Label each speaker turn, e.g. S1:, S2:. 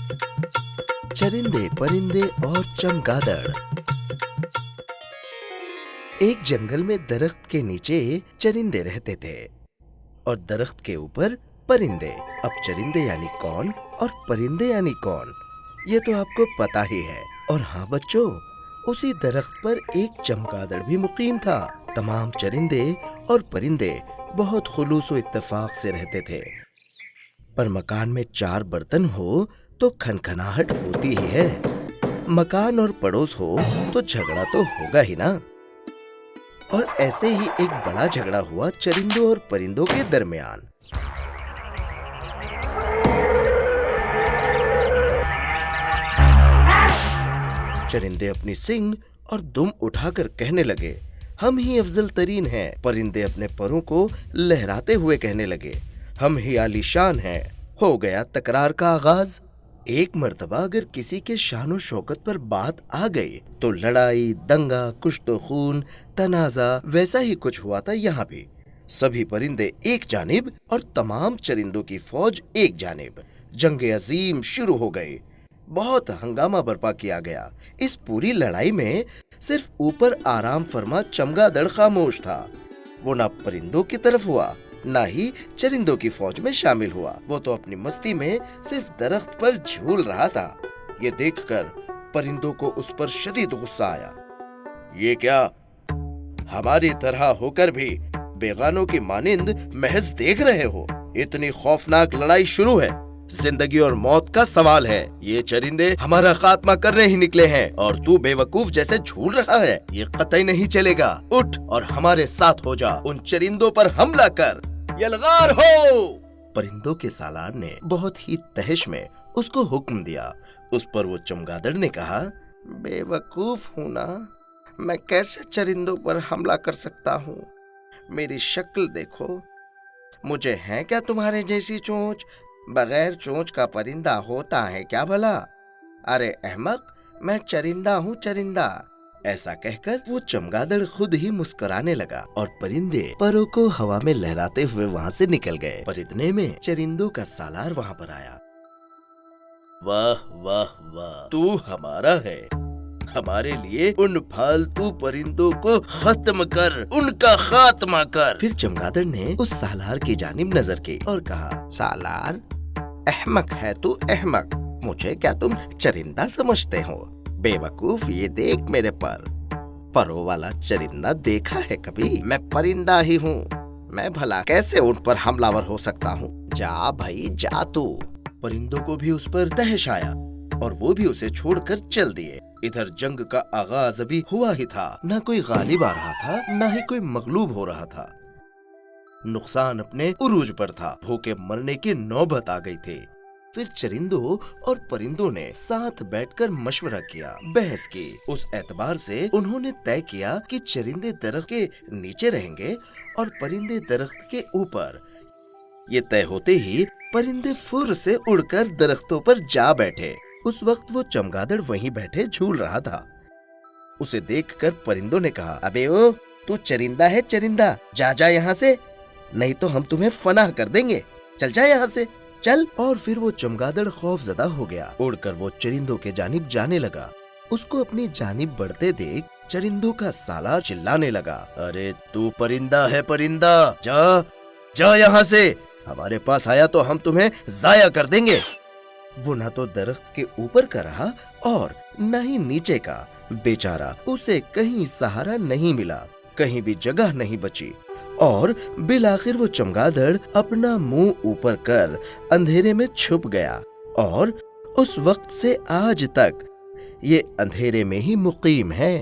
S1: चरिंदे परिंदे और चमगादड़। एक जंगल में दरख्त के नीचे चरिंदे रहते थे और दरख्त के ऊपर परिंदे। अब चरिंदे यानी कौन और परिंदे यानी कौन, ये तो आपको पता ही है। और हाँ बच्चों, उसी दरख्त पर एक चमगादड़ भी मुकीम था। तमाम चरिंदे और परिंदे बहुत खुलूस व इत्तेफाक से रहते थे। पर मकान में 4 बर्तन हो तो खनखनाहट होती ही है। मकान और पड़ोस हो तो झगड़ा तो होगा ही ना। और ऐसे ही एक बड़ा झगड़ा हुआ चरिंदों और परिंदों के दरमियान। चरिंदे अपनी सींग और दुम उठाकर कहने लगे, हम ही अफजल तरीन हैं। परिंदे अपने परों को लहराते हुए कहने लगे, हम ही आलीशान हैं। हो गया तकरार का आगाज। एक मर्तबा अगर किसी के शान शौकत पर बात आ गई तो लड़ाई, दंगा, कुछ तो खून, तनाजा, वैसा ही कुछ हुआ था यहाँ भी। सभी परिंदे एक जानिब और तमाम चरिंदों की फौज एक जानिब। जंग अजीम शुरू हो गई। बहुत हंगामा बर्पा किया गया। इस पूरी लड़ाई में सिर्फ ऊपर आराम फरमा चमगादड़ खामोश था। वो ना परिंदों की तरफ हुआ, ना ही चरिंदों की फौज में शामिल हुआ। वो तो अपनी मस्ती में सिर्फ दरख्त पर झूल रहा था। ये देखकर परिंदों को उस पर शदीद गुस्सा आया। ये क्या, हमारी तरह होकर भी बेगानों की मानिंद महज देख रहे हो? इतनी खौफनाक लड़ाई शुरू है। जिंदगी और मौत का सवाल है। ये चरिंदे हमारा खात्मा करने ही निकले हैं और तू बेवकूफ जैसे झूल रहा है। ये कतई नहीं चलेगा। उठ और हमारे साथ हो जा। उन चरिंदों पर हमला कर। यलगार हो। परिंदों के सालार ने बहुत ही तहश में उसको हुक्म दिया। उस पर वो चमगादड़ ने कहा, बेवकूफ हूँ ना, मैं कैसे चरिंदों पर हमला कर सकता हूँ? मेरी शक्ल देखो। मुझे है क्या तुम्हारे जैसी चोंच? बगैर चोंच का परिंदा होता है क्या भला? अरे अहमक, मैं चरिंदा हूँ, चरिंदा। ऐसा कहकर वो चमगादड़ खुद ही मुस्कुराने लगा और परिंदे परों को हवा में लहराते हुए वहाँ से निकल गए। पर इतने में चरिंदों का सालार वहाँ पर आया। वाह वाह वाह, तू हमारा है। हमारे लिए उन फालतू परिंदों को खत्म कर, उनका खात्मा कर। फिर चमगादड़ ने उस सालार की जानिब नजर की और कहा, सालार, अहमक है तू, अहमक। मुझे क्या तुम चरिंदा समझते हो? बेवकूफ, ये देख मेरे परों वाला चरिंदा देखा है कभी? मैं परिंदा ही हूँ। मैं भला कैसे उन पर हमलावर हो सकता हूँ? जा भाई जा तू। परिंदों को भी उस पर तहश आया और वो भी उसे छोड़कर चल दिए। इधर जंग का आगाज अभी हुआ ही था। न कोई गालिब आ रहा था, न ही कोई मगलूब हो रहा था। नुकसान अपने उरूज पर था। भूखे मरने की नौबत आ गई थी। फिर चरिंदों और परिंदों ने साथ बैठकर मशवरा किया, बहस की। उस एतबार से उन्होंने तय किया कि चरिंदे दरख्त के नीचे रहेंगे और परिंदे दरख्त के ऊपर। ये तय होते ही परिंदे फुर से उड़कर दरख्तों पर जा बैठे। उस वक्त वो चमगादड़ वहीं बैठे झूल रहा था। उसे देखकर परिंदों ने कहा, अबे ओ, तू चरिंदा है, चरिंदा, जा जा यहाँ से, नहीं तो हम तुम्हें फनाह कर देंगे। चल जा यहाँ से, चल। और फिर वो चमगादड़ खौफजदा हो गया। उड़कर वो चरिंदों के जानिब जाने लगा। उसको अपनी जानिब बढ़ते देख चरिंदों का सालार चिल्लाने लगा, अरे तू परिंदा है, परिंदा, जा जा यहाँ से। हमारे पास आया तो हम तुम्हें जाया कर देंगे। वो न तो दरख्त के ऊपर का रहा और न ही नीचे का। बेचारा, उसे कहीं सहारा नहीं मिला, कहीं भी जगह नहीं बची। और बिलाखिर वो चमगादड़ अपना मुंह ऊपर कर अंधेरे में छुप गया और उस वक्त से आज तक ये अंधेरे में ही मुकीम है।